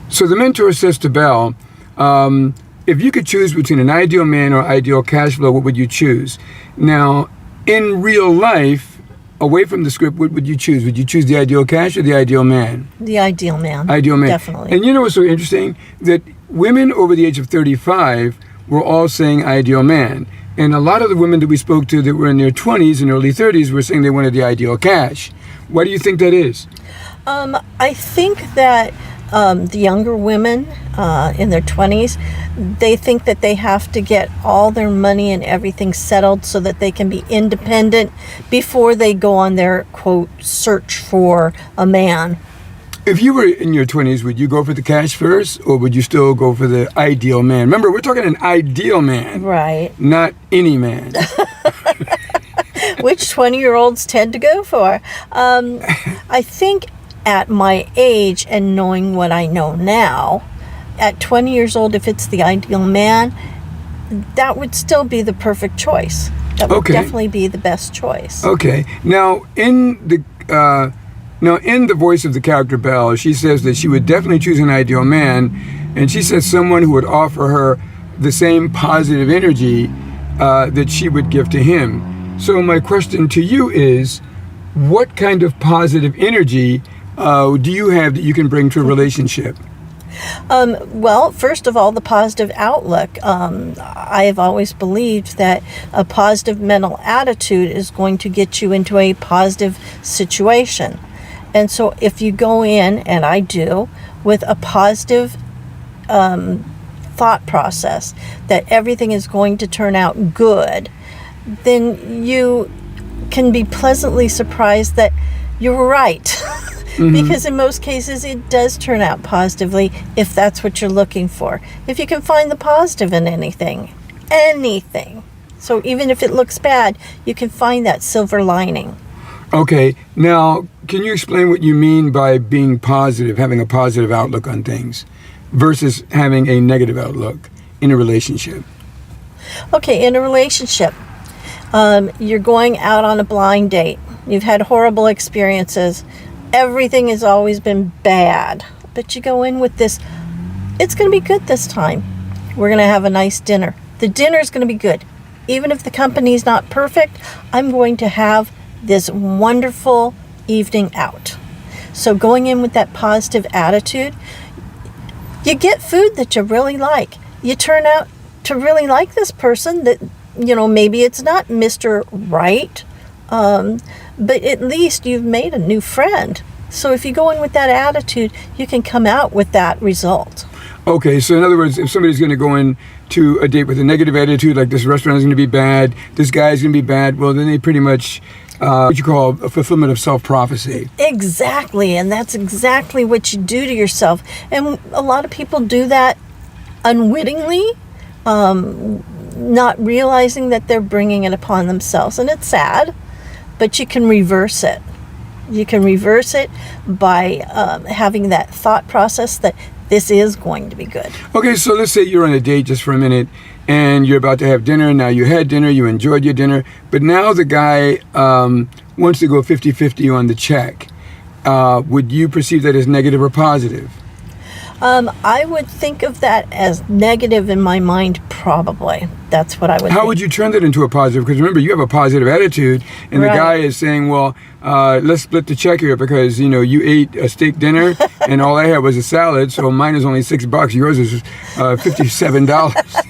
So the mentor says to Belle, if you could choose between an ideal man or ideal cash flow, what would you choose? Now, in real life, away from the script, what would you choose? Would you choose the ideal cash or the ideal man? The ideal man. Ideal man. Definitely. And you know what's so interesting? That women over the age of 35 were all saying ideal man. And a lot of the women that we spoke to that were in their 20s and early 30s were saying they wanted the ideal cash. Why do you think that is? I think that the younger women in their 20s, they think that they have to get all their money and everything settled so that they can be independent before they go on their, quote, search for a man. If you were in your 20s, would you go for the cash first, or would you still go for the ideal man? Remember, we're talking an ideal man. Right. Not any man. Which 20-year-olds tend to go for. I think at my age and knowing what I know now, at 20 years old, if it's the ideal man, that would still be the perfect choice. That would definitely be the best choice. Okay. Now, in the voice of the character Belle, she says that she would definitely choose an ideal man, and she says someone who would offer her the same positive energy that she would give to him. So my question to you is, what kind of positive energy do you have that you can bring to a relationship? Well, first of all, the positive outlook. I have always believed that a positive mental attitude is going to get you into a positive situation. And so if you go in, and I do, with a positive thought process that everything is going to turn out good, then you can be pleasantly surprised that you're right. Mm-hmm. Because in most cases it does turn out positively if that's what you're looking for. If you can find the positive in anything. So even if it looks bad, you can find that silver lining. Okay, now can you explain what you mean by being positive, having a positive outlook on things, versus having a negative outlook in a relationship? Okay, in a relationship, you're going out on a blind date. You've had horrible experiences. Everything has always been bad. But you go in with this, it's going to be good this time. We're going to have a nice dinner. The dinner's going to be good. Even if the company's not perfect, I'm going to have this wonderful evening out. So going in with that positive attitude, you get food that you really like. You turn out to really like this person that, maybe it's not Mr. Right, but at least you've made a new friend. So if you go in with that attitude, you can come out with that result. Okay, so in other words, if somebody's going to go in to a date with a negative attitude, like this restaurant is going to be bad, this guy's going to be bad, well, then they pretty much, what you call a fulfillment of self-prophecy. Exactly, and that's exactly what you do to yourself. And a lot of people do that unwittingly, not realizing that they're bringing it upon themselves. And it's sad, but you can reverse it. You can reverse it by having that thought process that this is going to be good. Okay, so let's say you're on a date just for a minute, and you're about to have dinner. Now you had dinner, you enjoyed your dinner, but now the guy wants to go 50-50 on the check. Would you perceive that as negative or positive? I would think of that as negative in my mind, probably. That's what I would How think. would you turn that into a positive? Because remember, you have a positive attitude, and the guy is saying, well, let's split the check here because, you ate a steak dinner, and all I had was a salad, so mine is only $6. Yours is $57.